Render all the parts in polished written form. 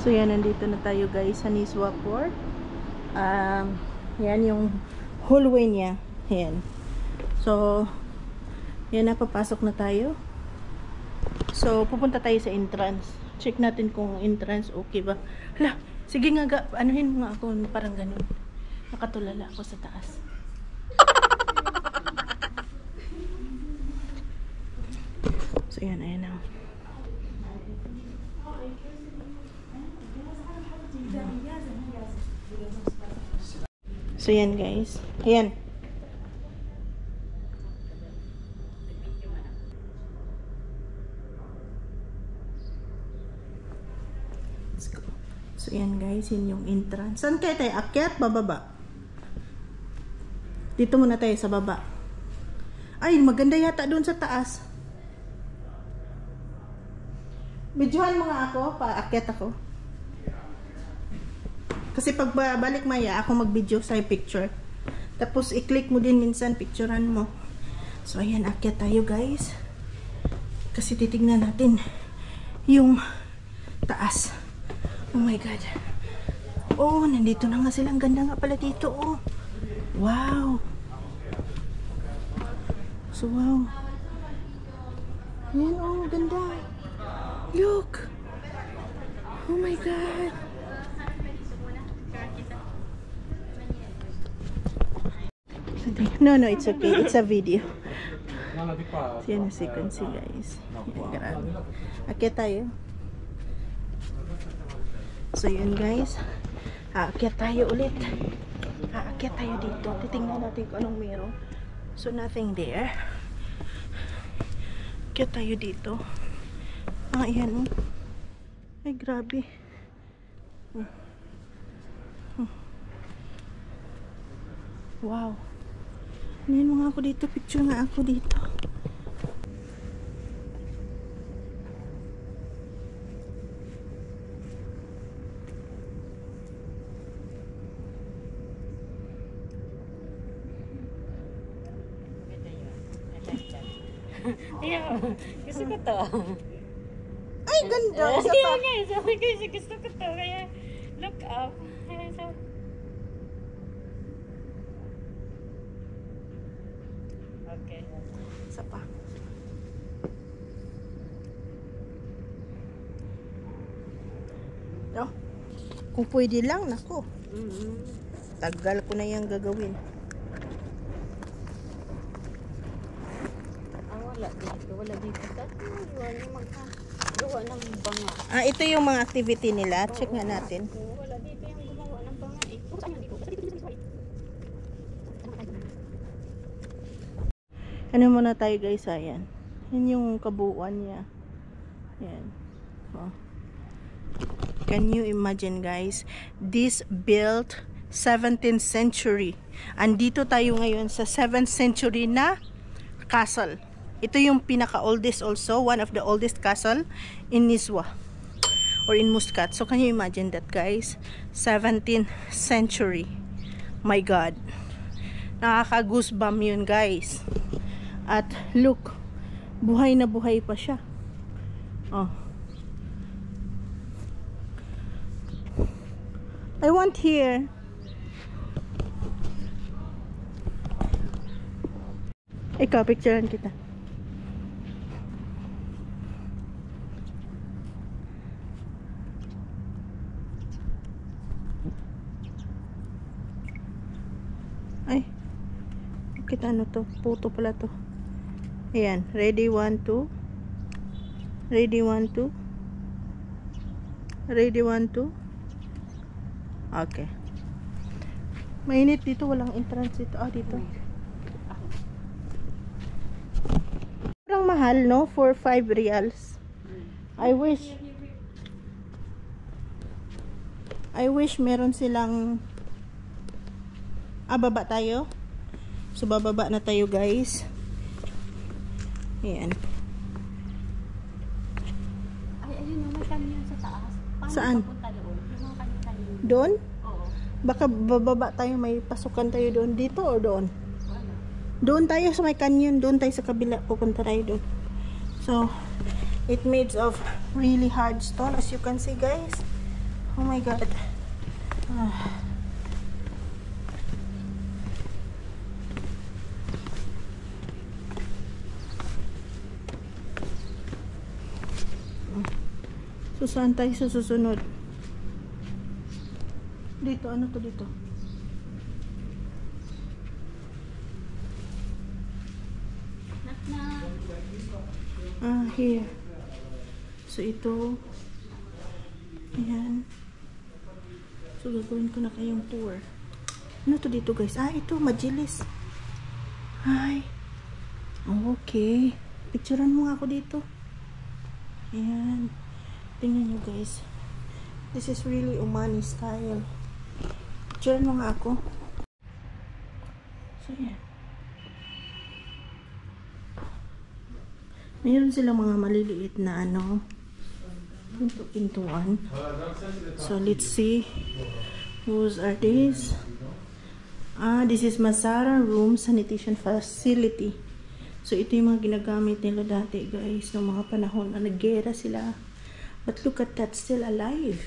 So yan, nandito na tayo guys sa Niswa Port. Yan yung hallway niya. Yan. So, yan na, papasok na tayo. So, pupunta tayo sa entrance. Check natin kung entrance okay ba. Hala, sige nga, anuhin mo nga ako parang ganun. Nakatulala ako sa taas. So, yan, ayan na. So, yan guys. Ayan. Let's go. So, yan guys. Yan yung entrance. Saan kayo tayo? Akyat? Bababa? Dito muna tayo sa baba. Ay, maganda yata doon sa taas. Videohan mo nga ako. Paakyat ako. Kasi pag balik maya, ako mag-video sa picture. Tapos, i-click mo din minsan, picturean mo. So, ayan, akyat tayo guys. Kasi titignan natin yung taas. Oh my God. Oh, nandito na nga sila. Ang ganda nga pala dito, oh. Wow. So, wow. Ayan, oh, ganda. Look. Oh my God. No, it's okay. It's a video. So, yan ang sequence, guys. Akyat tayo. So, yun, guys. Aakyat tayo ulit. Aakyat tayo dito. Titingnan natin kung anong meron. So, nothing there. Akyat tayo dito. Ayan. Ay, grabe. Wow. Ngayon mga ako dito, picture nga ako dito. Gusto ko to. Ay, ganda! Isa pa. Sabi ko, gusto ko to. Kaya, look up. Okay. Isa pa. No? Kung pwede lang, nako. Tagal ko na yung gagawin. Wala dito. Wala dito. Wala magawa ng banga. Ito yung mga activity nila. Check nga natin. Wala dito yung gumawa ng banga. Saan yung dito? Ano muna tayo guys, ayan. Yan yung kabuuan niya. Ayan. Oh. Can you imagine guys? This built 17th century. Andito tayo ngayon sa 7th century na castle. Ito yung pinaka-oldest also. One of the oldest castle in Niswa. Or in Muscat. So can you imagine that guys? 17th century. My God. Nakaka-goosebump yun guys. At look, buhay na buhay pa siya. Oh. I want here. Ikaw, picturean kita. Ay. Kita ano to? Puto pala to. Ayan, ready 1 2. Ready 1 2. Ready 1 2. Okay. Mainit dito, walang entrance dito. Dito. Parang mahal, no? For 5 reals. I wish meron silang baba tayo. So, bababa na tayo, guys. Ayan. Ay, ayun yung may kanyon sa taas. Paano saan? Papunta doon? Yung mga kanyon. Doon? Oo. Baka bababa tayo, may pasukan tayo doon. Dito o doon? Wala. Doon tayo sa may canyon. Doon tayo sa kabila. Pupunta tayo doon. So, it made of really hard stone. As you can see, guys. Oh my God. Ah. So, saan tayo sa susunod? Dito, ano to dito? Ah, here. So, ito. Ayan. So, gagawin ko na kayong tour. Ano to dito, guys? Ah, ito, Majilis. Ay. Okay. Picturean mo nga ako dito. Ayan. Tingnan nyo, guys. This is really Omani style. Picturean mo nga ako. So, ayan. Mayroon silang mga maliliit na ano, pintuan. So, let's see. Whose are these? Ah, this is Masara Room Sanitation Facility. So, ito yung mga ginagamit nila dati, guys, ng mga panahon na naggera sila. But look at that, still alive.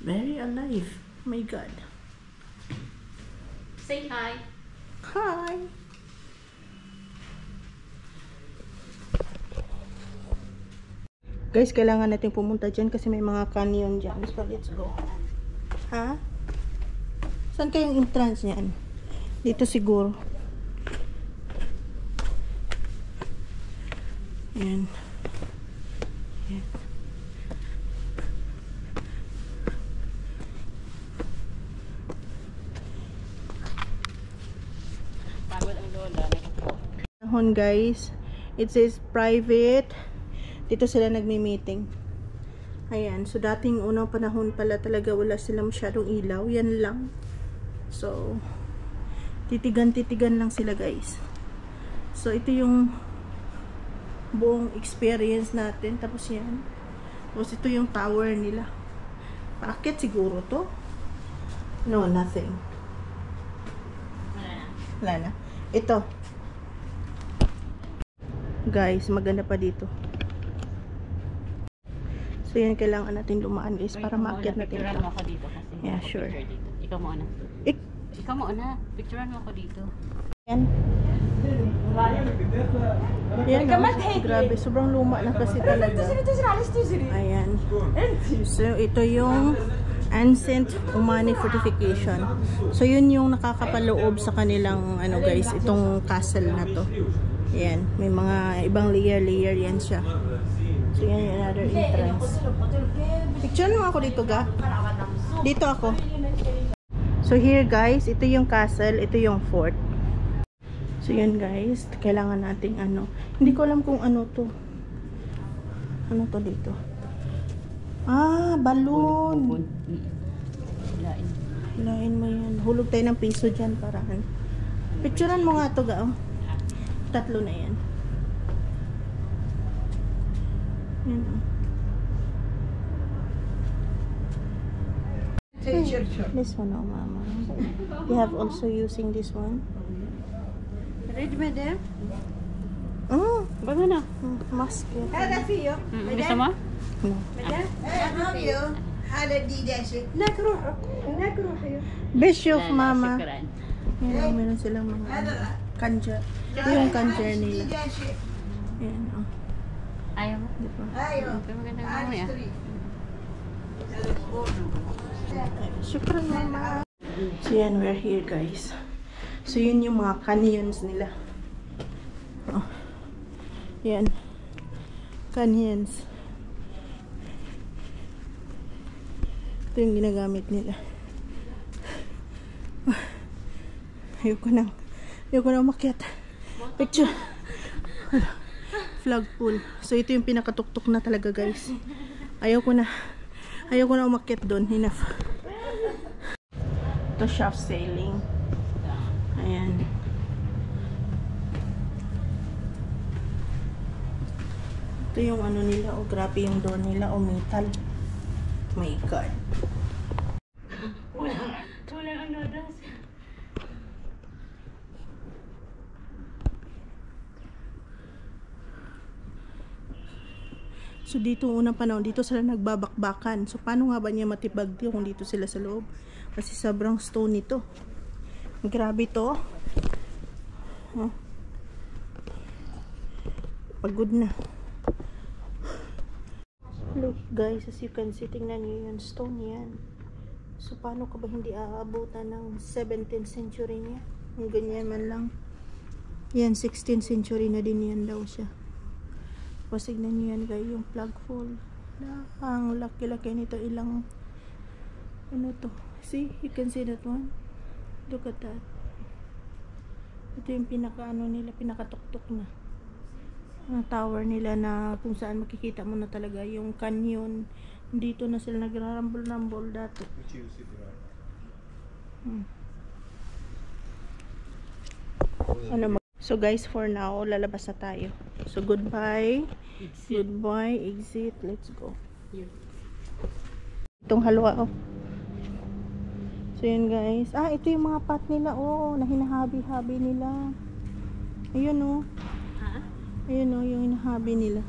Very alive. My God. Say hi. Hi. Guys, kailangan natin pumunta dyan kasi may mga canyon dyan. So, let's go. Ha? Saan kayong entrance niyan? Dito siguro. Ayan. Ayan. Pagod ang lola. Panahon, guys. It says private. Dito sila nagmi-meeting. Ayan. So, dating unang panahon pala talaga wala silang masyadong ilaw. Yan lang. So, titigan-titigan lang sila, guys. So, ito yung buong experience natin. Tapos yan. Tapos ito yung tower nila. Paakit siguro to? No, nothing. Wala na. Ito. Guys, maganda pa dito. So, yan kailangan natin lumaan, guys, para maakyat natin Picturean ito. mo ako dito kasi. Yeah, sure. Dito. Ikaw mo una. Ikaw mo una. Picturean mo ako dito. Yan. Yan, oh. Grabe, sobrang luma na kasi talaga. Ayan. So, ito yung Ancient Omani Fortification. So, yun yung nakakapaloob sa kanilang, ano guys, itong castle na to. Ayan. May mga ibang layer-layer yan siya. So, yan yung another entrance. Picture mo ako dito, ga? Dito ako. So, here guys, ito yung castle, ito yung fort. So, yan guys, kailangan nating ano. Hindi ko alam kung ano to. Ano to dito? Ah, balloon. Hilain. Hilain mo yan. Hulog tayo ng piso dyan paraan. Picturean mo nga to, ga. Tatlo na yan. Yan, oh. This one, oh, mama. You have also using this one. Ready, madam? Oh, Bago na. mask. هذا فيه Gusto mo? No. مدام هذا فيه هذا دي داشة هناك روحوا هناك روحوا Bishop, Wala na, mama. syukran. Yan, meron silang mga هذا kanja. Ito yung kanja دي nila. داشة Yan, oh. Ayaw mo? Diba? ايوه Pero maganda mo هذا ya. اشتري Syukran, mama. So, yan, we're here, guys. So, yun yung mga canyons nila. Oh. Yan. Canyons. Ito yung ginagamit nila. Ayoko nang umakyat. Picture. Flagpole. So, ito yung pinakatuktok na talaga, guys. Ayoko na umakyat doon. Enough. Ito, shaft sailing. Ayan. Ito yung ano nila. Oh, grabe yung door nila. Oh, metal. My God. Wala ang noodles. So, So dito unang panahon, dito sila nagbabakbakan. So paano nga ba niya matibag dito kung dito sila sa loob? Kasi sobrang stone ito. Grabe to. Oh. Pagod na. Look guys, as you can see, tingnan nyo yung stone yan. So paano ka ba hindi aabutan ng 17th century niya? Yung ganyan man lang. Yan, 16th century na din yan daw siya. Tapos tignan nyo yan guys, yung flagpole. Ang laki-laki nito, ilang ano to. See, you can see that one. Look at that. Ito yung pinaka-ano nila, pinakatuktok na tower nila na kung saan makikita mo na talaga yung canyon. Dito na sila nagrarambol-rambol dati. So guys, for now lalabas na tayo. So goodbye. Goodbye, exit. Let's go. Itong halwa, oh. So yun guys. Ito yung mga pot nila, oh, na hinahabi-habi nila. Ayun, oh. Ayun, oh, yung hinahabi nila.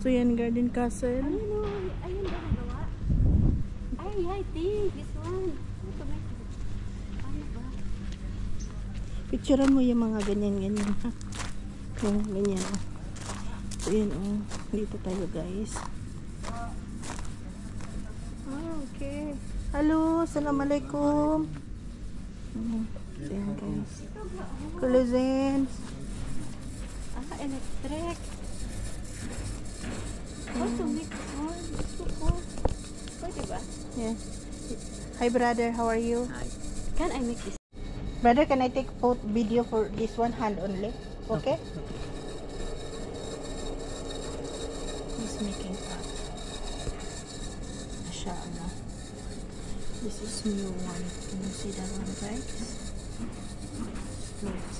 So yan, Garden Castle. Ayun, oh. Ayun ba nagawa? Ay, I think this one. Ano ba? Picturean mo yung mga ganyan-ganyan, ha? Yung ganyan, oh. So yun, oh. Dito tayo, guys. Okay. Hello, assalamualaikum. So yan, guys. Collagen. Electric. Also mix one. So cool. Pwede ba? Yeah. Hi, brother. How are you? Hi. Can I make this? Brother, can I take video for this one hand only? Okay? He's making pot. Mashallah. This is new one. Can you see that one, guys? Smooth.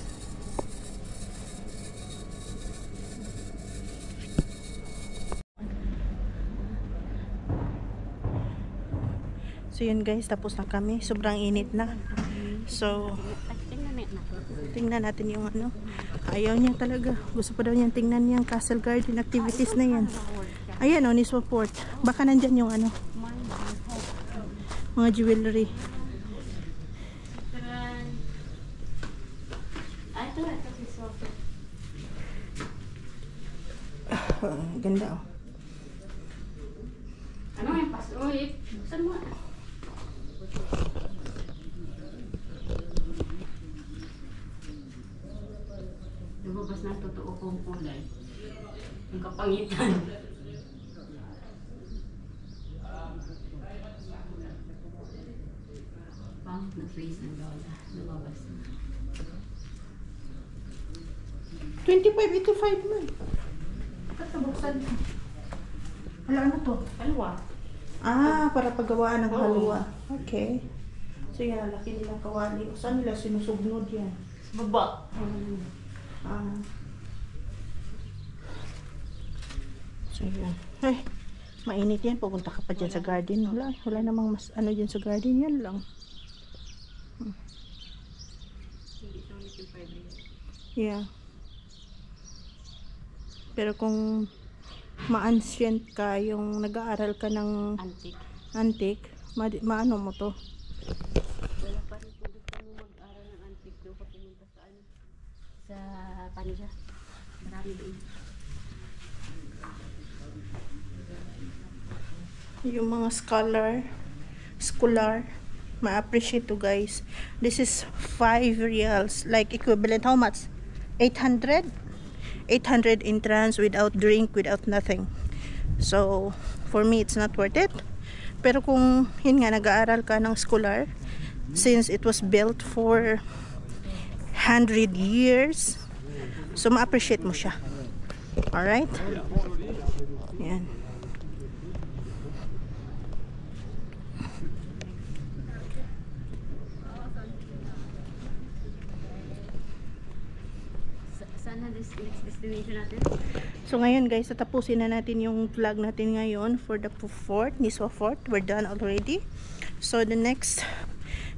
So yun guys, tapos na kami. Sobrang init na. So tingnan natin yung ano. Ayaw niya talaga. Gusto pa daw niya tingnan yung Castle Garden activities na yan. Ayan o, Niswa Port. Baka nandyan yung ano, mga jewelry. Ganda o. Ano yung pasulit? Saan mo? Lumabas na totoo kong kulay. Yung kapangitan. Pangit na face ng lola. Lumabas na. 25.85 man. Katabuksan. Wala, ano to? Kalwa. Para paggawaan ng halwa. Okay. So yan, laki nilang kawali. Saan nila sinusugnod yan? Baba. So yan. Ay, mainit yan. Pupunta ka pa dyan sa garden. Wala namang mas ano dyan sa garden. Yan lang. Yeah. Pero kung ma-ancient ka, yung nag-aaral ka ng antique, maano mo to? Wala pa rin kung gusto mo mag-aaral ng antique doon ka pumunta sa ano? Sa Panja. Marami doon. Yung mga scholar, ma-appreciate to guys. This is 5 reals. Like equivalent, how much? 800? 800 entrance without drink, without nothing. So for me it's not worth it. Pero kung yun nga, nag-aaral ka ng scholar, since it was built for 100 years, so ma-appreciate mo siya. Alright? Yan. Next destination natin? So ngayon guys, tatapusin na natin yung vlog natin ngayon for the fort, Niswa Fort. We're done already. So the next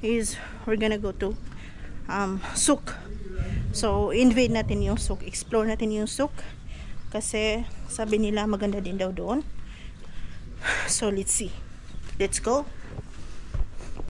is we're gonna go to Souk. So invade natin yung Souk, explore natin yung Souk kasi sabi nila maganda din daw doon. So let's see. Let's go.